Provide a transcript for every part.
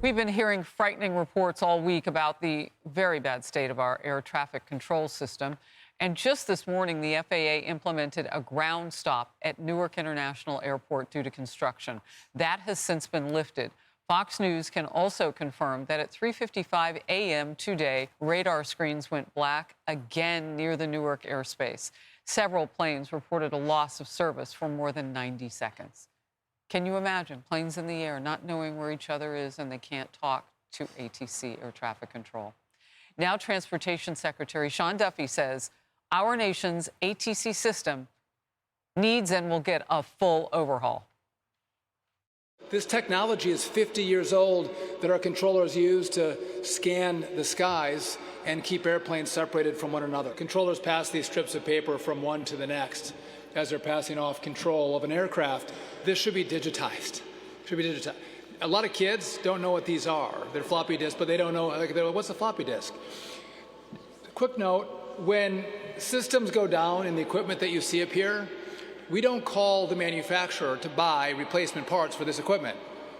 We've been hearing frightening reports all week about the very bad state of our air traffic control system. And just this morning, the FAA implemented a ground stop at Newark International Airport due to construction. That has since been lifted. Fox News can also confirm that at 3:55 a.m. today, radar screens went black again near the Newark airspace. Several planes reported a loss of service for more than 90 seconds. Can you imagine planes in the air not knowing where each other is and they can't talk to ATC, air traffic control? Now, Transportation Secretary Sean Duffy says our nation's ATC system needs and will get a full overhaul. This technology is 50 years old that our controllers use to scan the skies and keep airplanes separated from one another. Controllers pass these strips of paper from one to the next as they're passing off control of an aircraft. This should be digitized. A lot of kids don't know what these are. They're floppy disks, but they don't know, what's a floppy disk? Quick note, when systems go down in the equipment that you see up here, we don't call the manufacturer to buy replacement parts for this equipment.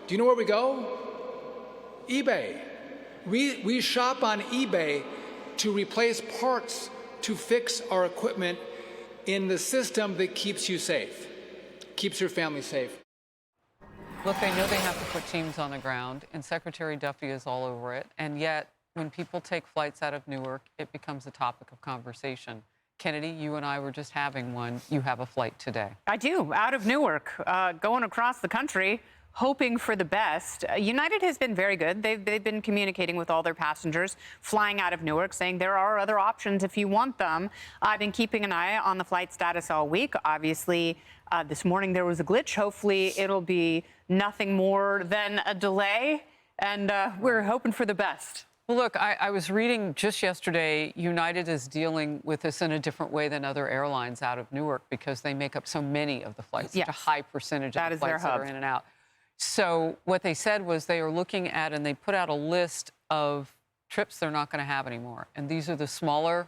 Do you know where we go? eBay. We shop on eBay to replace parts to fix our equipment in the system that keeps you safe, keeps your family safe. Look, they know they have to put teams on the ground, and Secretary Duffy is all over it. And yet, when people take flights out of Newark, it becomes a topic of conversation. Kennedy, you and I were just having one. You have a flight today. I do, out of Newark, going across the country, hoping for the best. United has been very good. They've been communicating with all their passengers flying out of Newark, saying there are other options if you want them. I've been keeping an eye on the flight status all week. Obviously, this morning there was a glitch. Hopefully, it'll be nothing more than a delay, and we're hoping for the best. Well, look, I was reading just yesterday, United is dealing with this in a different way than other airlines out of Newark because they make up so many of the flights, yes. Such a high percentage of the flights that are in and out. So what they said was they are looking at, and they put out a list of trips they're not going to have anymore. And these are the smaller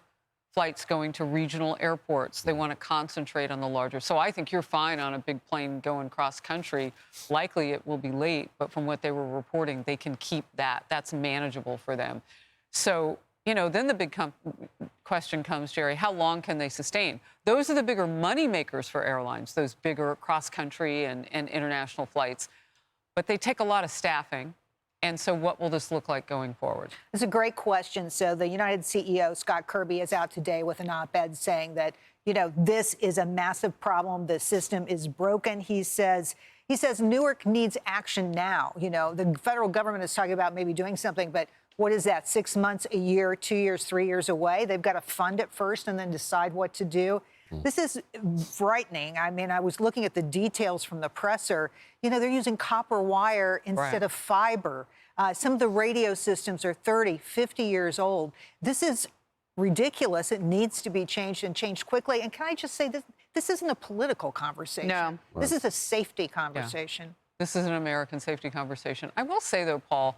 flights going to regional airports. They want to concentrate on the larger. So I think you're fine on a big plane going cross country. Likely it will be late, but from what they were reporting, they can keep that. That's manageable for them. So, then the big question comes, Jerry, how long can they sustain? Those are the bigger money makers for airlines, those bigger cross country and international flights. But they take a lot of staffing. And so what will this look like going forward? It's a great question. So the United CEO, Scott Kirby, is out today with an op-ed saying that, this is a massive problem. The system is broken. He says Newark needs action now. The federal government is talking about maybe doing something, but what is that, 6 months, a year, 2 years, 3 years away? They've got to fund it first and then decide what to do. This is frightening. I mean, I was looking at the details from the presser. They're using copper wire instead of fiber. Some of the radio systems are 30, 50 years old. This is ridiculous. It needs to be changed and changed quickly. And can I just say this isn't a political conversation. No. This is a safety conversation. Yeah. This is an American safety conversation. I will say, though, Paul,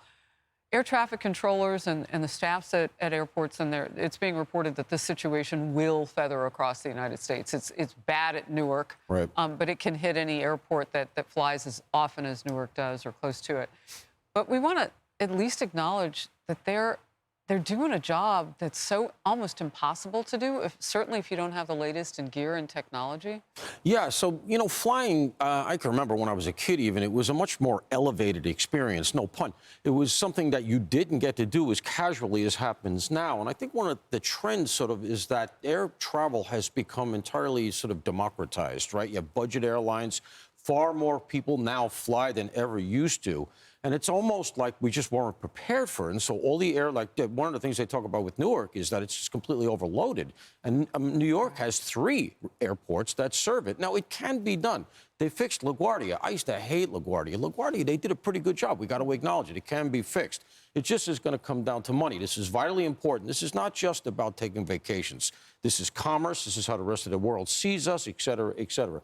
air traffic controllers and the staffs at airports, and it's being reported that this situation will feather across the United States. It's bad at Newark, right. But it can hit any airport that flies as often as Newark does or close to it. But we want to at least acknowledge that they're doing a job that's so almost impossible to do, certainly if you don't have the latest in gear and technology. Yeah, so, flying, I can remember when I was a kid even, it was a much more elevated experience, no pun. It was something that you didn't get to do as casually as happens now. And I think one of the trends sort of is that air travel has become entirely sort of democratized, right? You have budget airlines. Far more people now fly than ever used to. And it's almost like we just weren't prepared for it. And so all the one of the things they talk about with Newark is that it's just completely overloaded. And New York has 3 airports that serve it. Now, it can be done. They fixed LaGuardia. I used to hate LaGuardia. LaGuardia, they did a pretty good job. We got to acknowledge it. It can be fixed. It just is going to come down to money. This is vitally important. This is not just about taking vacations. This is commerce. This is how the rest of the world sees us, et cetera, et cetera.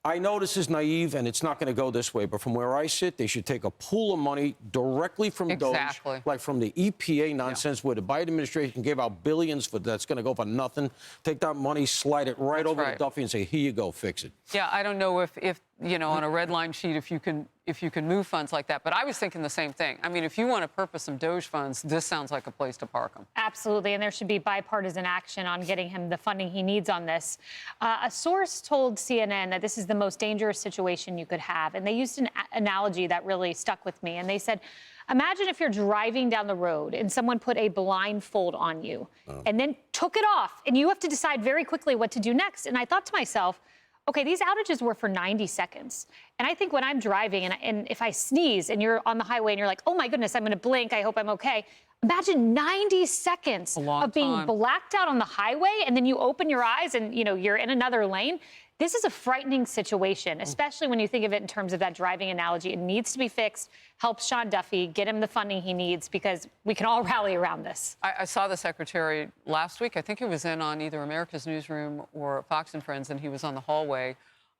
I know this is naive, and it's not going to go this way, but from where I sit, they should take a pool of money directly from DOGE, like from the EPA nonsense, where the Biden administration gave out billions for that's going to go for nothing. Take that money, slide it right over to Duffy and say, here you go, fix it. Yeah, I don't know if on a red line sheet if you can move funds like that. But I was thinking the same thing. I mean, if you want to purpose some Doge funds, this sounds like a place to park them. Absolutely, and there should be bipartisan action on getting him the funding he needs on this. A source told CNN that this is the most dangerous situation you could have, and they used an analogy that really stuck with me. And they said, imagine if you're driving down the road and someone put a blindfold on you and then took it off, and you have to decide very quickly what to do next. And I thought to myself, okay, these outages were for 90 seconds. And I think when I'm driving and if I sneeze and you're on the highway and you're like, oh my goodness, I'm going to blink, I hope I'm okay. Imagine 90 seconds of being blacked out on the highway, and then you open your eyes and, you're in another lane. This is a frightening situation, especially when you think of it in terms of that driving analogy. It needs to be fixed. Help Sean Duffy get him the funding he needs, because we can all rally around this. I saw the secretary last week. I think he was in on either America's Newsroom or Fox and Friends, and he was on the hallway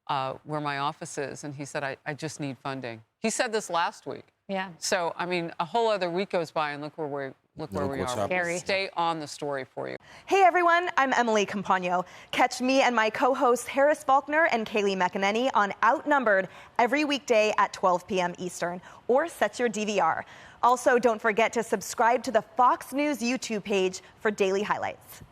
where my office is, and he said, I just need funding. He said this last week. Yeah. So, I mean, a whole other week goes by, and look where we are. Scary. Stay on the story for you. Hey everyone, I'm Emily Campagno. Catch me and my co-hosts Harris Faulkner and Kaylee McEnany on Outnumbered every weekday at 12 p.m. Eastern, or set your DVR. Also, don't forget to subscribe to the Fox News YouTube page for daily highlights.